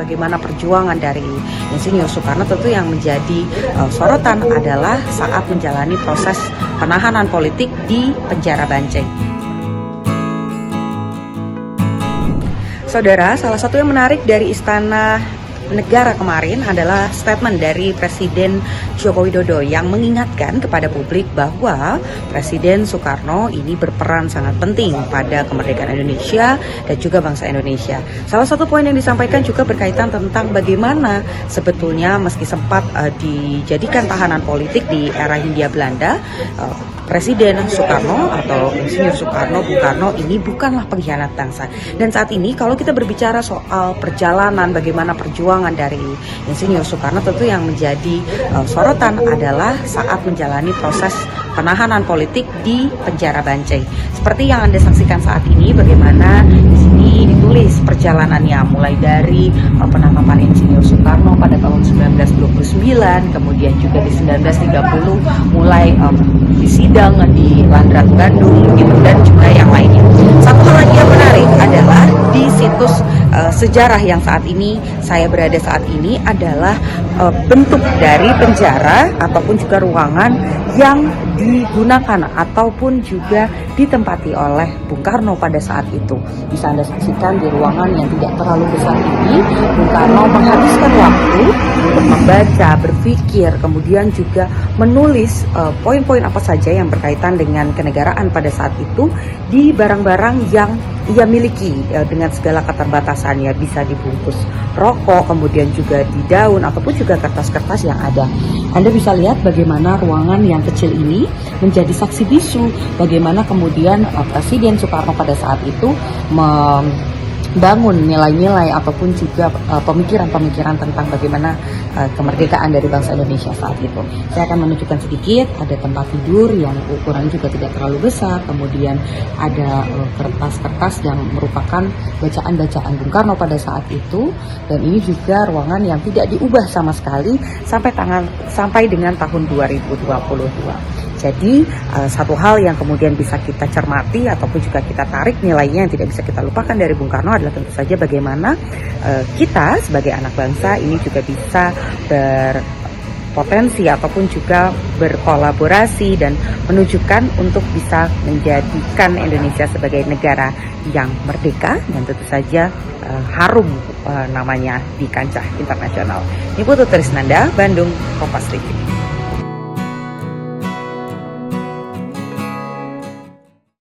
bagaimana perjuangan dari Insinyur Soekarno, tentu yang menjadi sorotan adalah saat menjalani proses penahanan politik di penjara Bancai. Saudara, salah satu yang menarik dari Istana Negara kemarin adalah statement dari Presiden Joko Widodo yang mengingatkan kepada publik bahwa Presiden Soekarno ini berperan sangat penting pada kemerdekaan Indonesia dan juga bangsa Indonesia. Salah satu poin yang disampaikan juga berkaitan tentang bagaimana sebetulnya meski sempat dijadikan tahanan politik di era Hindia Belanda, Presiden Soekarno atau Insinyur Soekarno, Bung Karno ini bukanlah pengkhianat bangsa. Dan saat ini kalau kita berbicara soal perjalanan bagaimana perjuangan dari Insinyur Soekarno, tentu yang menjadi sorotan adalah saat menjalani proses penahanan politik di penjara Bancai. Seperti yang Anda saksikan saat ini, bagaimana di sini ditulis perjalanannya mulai dari penangkapan Insinyur Soekarno pada tahun 1929, kemudian juga di 1930 mulai disidang di Landrat Bandung gitu, dan juga yang lainnya. Satu hal lagi yang menarik adalah di situs sejarah yang saat ini saya berada saat ini adalah bentuk dari penjara ataupun juga ruangan yang digunakan ataupun juga ditempati oleh Bung Karno pada saat itu. Bisa Anda saksikan di ruangan yang tidak terlalu besar ini, Bung Karno menghabiskan waktu untuk membaca, berpikir, kemudian juga menulis poin-poin apa saja yang berkaitan dengan kenegaraan pada saat itu di barang-barang yang ia miliki dengan segala keterbatasannya. Bisa dibungkus rokok, kemudian juga di daun ataupun juga kertas-kertas yang ada. Anda bisa lihat bagaimana ruangan yang kecil ini menjadi saksi bisu bagaimana kemudian Presiden Soekarno pada saat itu membangun nilai-nilai ataupun juga pemikiran-pemikiran tentang bagaimana kemerdekaan dari bangsa Indonesia saat itu. Saya akan menunjukkan sedikit, ada tempat tidur yang ukuran juga tidak terlalu besar, kemudian ada kertas-kertas yang merupakan bacaan-bacaan Bung Karno pada saat itu, dan ini juga ruangan yang tidak diubah sama sekali sampai dengan tahun 2022. Jadi satu hal yang kemudian bisa kita cermati ataupun juga kita tarik nilainya yang tidak bisa kita lupakan dari Bung Karno adalah tentu saja bagaimana kita sebagai anak bangsa ini juga bisa berpotensi ataupun juga berkolaborasi dan menunjukkan untuk bisa menjadikan Indonesia sebagai negara yang merdeka dan tentu saja harum namanya di kancah internasional. Ini Putu Trisnanda, Bandung, Kompas TV.